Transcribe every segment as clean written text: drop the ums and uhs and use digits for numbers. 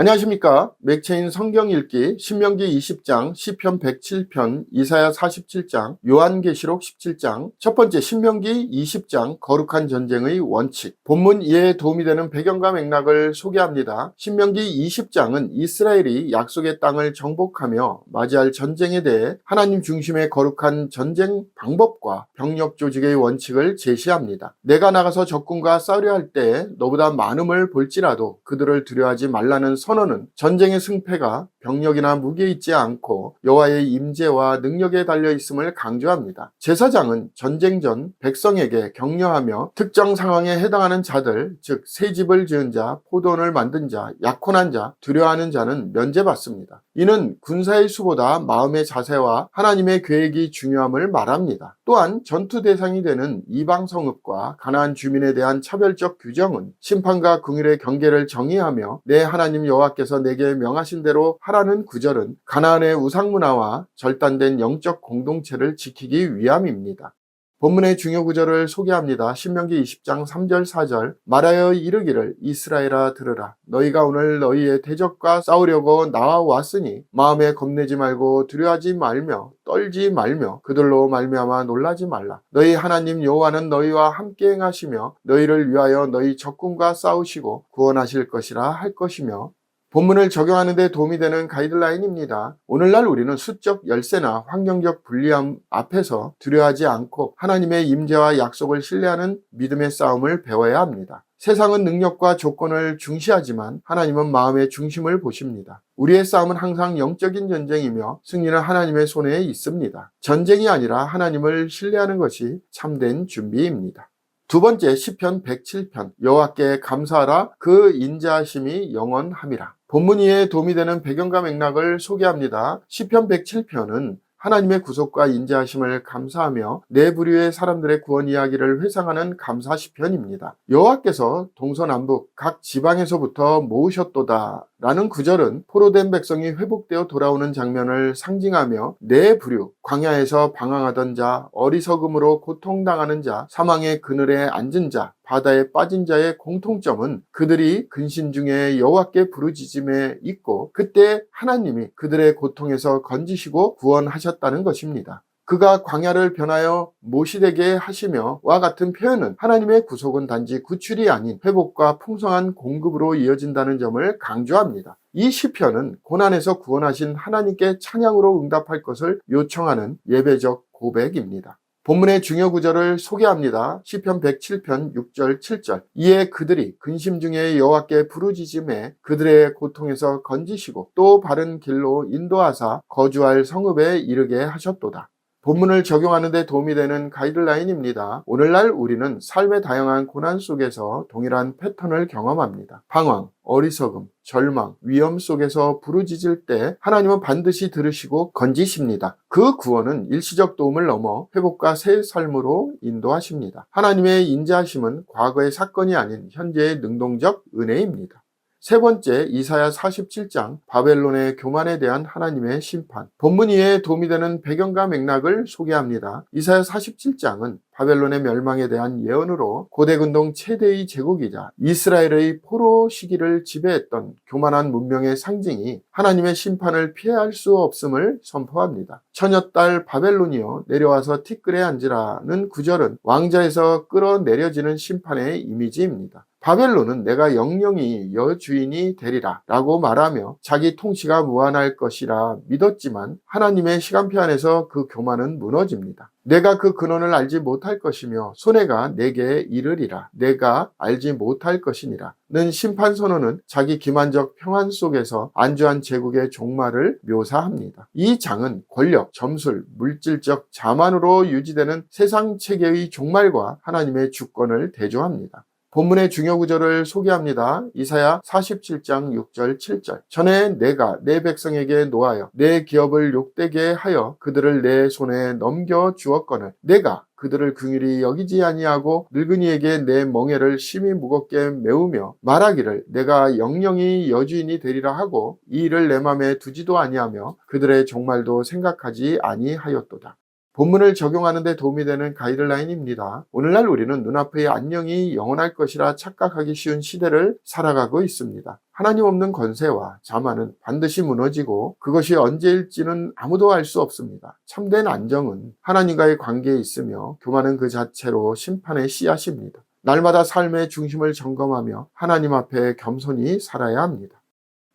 안녕하십니까. 맥체인 성경 읽기 신명기 20장, 시편 107편, 이사야 47장, 요한계시록 17장, 첫 번째 신명기 20장 거룩한 전쟁의 원칙. 본문 이해에 도움이 되는 배경과 맥락을 소개합니다. 신명기 20장은 이스라엘이 약속의 땅을 정복하며 맞이할 전쟁에 대해 하나님 중심의 거룩한 전쟁 방법과 병력 조직의 원칙을 제시합니다. 내가 나가서 적군과 싸우려 할 때 너보다 많음을 볼지라도 그들을 두려워하지 말라는 선언은 전쟁의 승패가 병력이나 무기에 있지 않고 여호와의 임재와 능력에 달려 있음을 강조합니다. 제사장은 전쟁 전 백성에게 격려하며 특정 상황에 해당하는 자들, 즉 새 집을 지은 자, 포도원을 만든 자, 약혼한 자, 두려워하는 자는 면제받습니다. 이는 군사의 수보다 마음의 자세와 하나님의 계획이 중요함을 말합니다. 또한 전투 대상이 되는 이방 성읍과 가나안 주민에 대한 차별적 규정은 심판과 긍휼의 경계를 정의하며 내 하나님 여호와께서 내게 명하신 대로 하라는 구절은 가나안의 우상 문화와 절단된 영적 공동체를 지키기 위함입니다. 본문의 중요 구절을 소개합니다. 신명기 20장 3절 4절 말하여 이르기를 이스라엘아 들으라. 너희가 오늘 너희의 대적과 싸우려고 나와왔으니 마음에 겁내지 말고 두려워하지 말며 떨지 말며 그들로 말미암아 놀라지 말라. 너희 하나님 여호와는 너희와 함께 행하시며 너희를 위하여 너희 적군과 싸우시고 구원하실 것이라 할 것이며 본문을 적용하는 데 도움이 되는 가이드라인입니다. 오늘날 우리는 수적 열세나 환경적 불리함 앞에서 두려워하지 않고 하나님의 임재와 약속을 신뢰하는 믿음의 싸움을 배워야 합니다. 세상은 능력과 조건을 중시하지만 하나님은 마음의 중심을 보십니다. 우리의 싸움은 항상 영적인 전쟁이며 승리는 하나님의 손에 있습니다. 전쟁이 아니라 하나님을 신뢰하는 것이 참된 준비입니다. 두 번째 시편 107편 여호와께 감사하라 그 인자하심이 영원함이라. 본문 이해에 도움이 되는 배경과 맥락을 소개합니다. 시편 107편은 하나님의 구속과 인자하심을 감사하며 네 부류의 사람들의 구원 이야기를 회상하는 감사 시편입니다. 여호와께서 동서남북 각 지방에서부터 모으셨도다 라는 구절은 포로된 백성이 회복되어 돌아오는 장면을 상징하며 네 부류, 광야에서 방황하던 자, 어리석음으로 고통당하는 자, 사망의 그늘에 앉은 자, 바다에 빠진 자의 공통점은 그들이 근심 중에 여호와께 부르짖음에 있고 그때 하나님이 그들의 고통에서 건지시고 구원하셨다는 것입니다. 그가 광야를 변하여 못이 되게 하시며 와 같은 표현은 하나님의 구속은 단지 구출이 아닌 회복과 풍성한 공급으로 이어진다는 점을 강조합니다. 이 시편은 고난에서 구원하신 하나님께 찬양으로 응답할 것을 요청하는 예배적 고백입니다. 본문의 중요 구절을 소개합니다. 시편 107편 6절 7절 이에 그들이 근심 중에 여호와께 부르짖음에 그들의 고통에서 건지시고 또 바른 길로 인도하사 거주할 성읍에 이르게 하셨도다. 본문을 적용하는 데 도움이 되는 가이드라인입니다. 오늘날 우리는 삶의 다양한 고난 속에서 동일한 패턴을 경험합니다. 방황, 어리석음, 절망, 위험 속에서 부르짖을 때 하나님은 반드시 들으시고 건지십니다. 그 구원은 일시적 도움을 넘어 회복과 새 삶으로 인도하십니다. 하나님의 인자하심은 과거의 사건이 아닌 현재의 능동적 은혜입니다. 세 번째 이사야 47장 바벨론의 교만에 대한 하나님의 심판. 본문 이해에 도움이 되는 배경과 맥락을 소개합니다. 이사야 47장은 바벨론의 멸망에 대한 예언으로 고대 근동 최대의 제국이자 이스라엘의 포로 시기를 지배했던 교만한 문명의 상징이 하나님의 심판을 피할 수 없음을 선포합니다. 처녀딸 바벨론이여 내려와서 티끌에 앉으라는 구절은 왕자에서 끌어내려지는 심판의 이미지입니다. 바벨론은 내가 영영이 여주인이 되리라 라고 말하며 자기 통치가 무한할 것이라 믿었지만 하나님의 시간표 안에서 그 교만은 무너집니다. 내가 그 근원을 알지 못할 것이며 손해가 내게 이르리라 내가 알지 못할 것이니라 는 심판 선언은 자기 기만적 평안 속에서 안주한 제국의 종말을 묘사합니다. 이 장은 권력, 점술, 물질적 자만으로 유지되는 세상 체계의 종말과 하나님의 주권을 대조합니다. 본문의 중요 구절을 소개합니다. 이사야 47장 6절 7절 전에 내가 내 백성에게 노하여 내 기업을 욕되게 하여 그들을 내 손에 넘겨 주었거늘 내가 그들을 긍휼히 여기지 아니하고 늙은이에게 내 멍에를 심히 무겁게 메우며 말하기를 내가 영영이 여주인이 되리라 하고 이 일을 내 맘에 두지도 아니하며 그들의 종말도 생각하지 아니하였도다. 본문을 적용하는 데 도움이 되는 가이드라인입니다. 오늘날 우리는 눈앞의 안녕이 영원할 것이라 착각하기 쉬운 시대를 살아가고 있습니다. 하나님 없는 권세와 자만은 반드시 무너지고 그것이 언제일지는 아무도 알 수 없습니다. 참된 안정은 하나님과의 관계에 있으며 교만은 그 자체로 심판의 씨앗입니다. 날마다 삶의 중심을 점검하며 하나님 앞에 겸손히 살아야 합니다.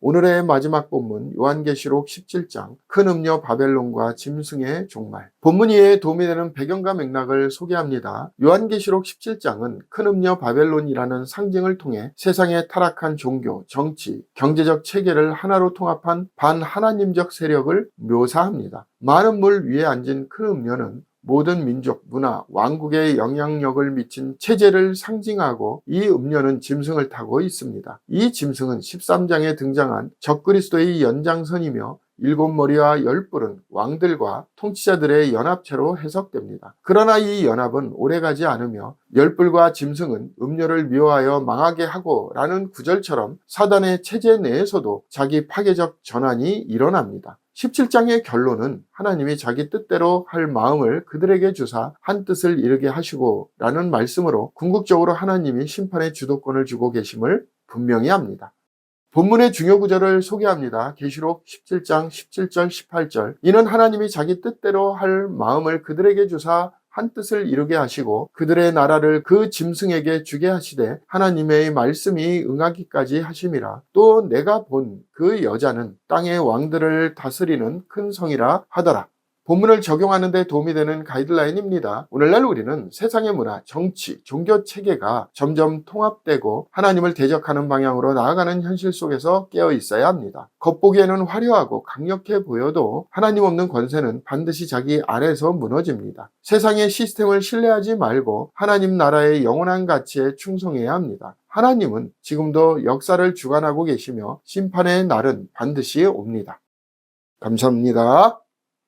오늘의 마지막 본문 요한계시록 17장 큰 음녀 바벨론과 짐승의 종말. 본문 이해에 도움이 되는 배경과 맥락을 소개합니다. 요한계시록 17장은 큰 음녀 바벨론이라는 상징을 통해 세상의 타락한 종교, 정치, 경제적 체계를 하나로 통합한 반하나님적 세력을 묘사합니다. 많은 물 위에 앉은 큰 음녀는 모든 민족, 문화, 왕국에 영향력을 미친 체제를 상징하고 이 음녀는 짐승을 타고 있습니다. 이 짐승은 13장에 등장한 적그리스도의 연장선이며 7머리와 10뿔은 왕들과 통치자들의 연합체로 해석됩니다. 그러나 이 연합은 오래가지 않으며 10뿔과 짐승은 음녀를 미워하여 망하게 하고 라는 구절처럼 사단의 체제 내에서도 자기 파괴적 전환이 일어납니다. 17장의 결론은 하나님이 자기 뜻대로 할 마음을 그들에게 주사 한 뜻을 이루게 하시고 라는 말씀으로 궁극적으로 하나님이 심판의 주도권을 주고 계심을 분명히 합니다. 본문의 중요 구절을 소개합니다. 계시록 17장 17절 18절 이는 하나님이 자기 뜻대로 할 마음을 그들에게 주사 한 뜻을 이루게 하시고 그들의 나라를 그 짐승에게 주게 하시되 하나님의 말씀이 응하기까지 하심이라. 또 내가 본 그 여자는 땅의 왕들을 다스리는 큰 성이라 하더라. 본문을 적용하는 데 도움이 되는 가이드라인입니다. 오늘날 우리는 세상의 문화, 정치, 종교 체계가 점점 통합되고 하나님을 대적하는 방향으로 나아가는 현실 속에서 깨어 있어야 합니다. 겉보기에는 화려하고 강력해 보여도 하나님 없는 권세는 반드시 자기 아래서 무너집니다. 세상의 시스템을 신뢰하지 말고 하나님 나라의 영원한 가치에 충성해야 합니다. 하나님은 지금도 역사를 주관하고 계시며 심판의 날은 반드시 옵니다. 감사합니다.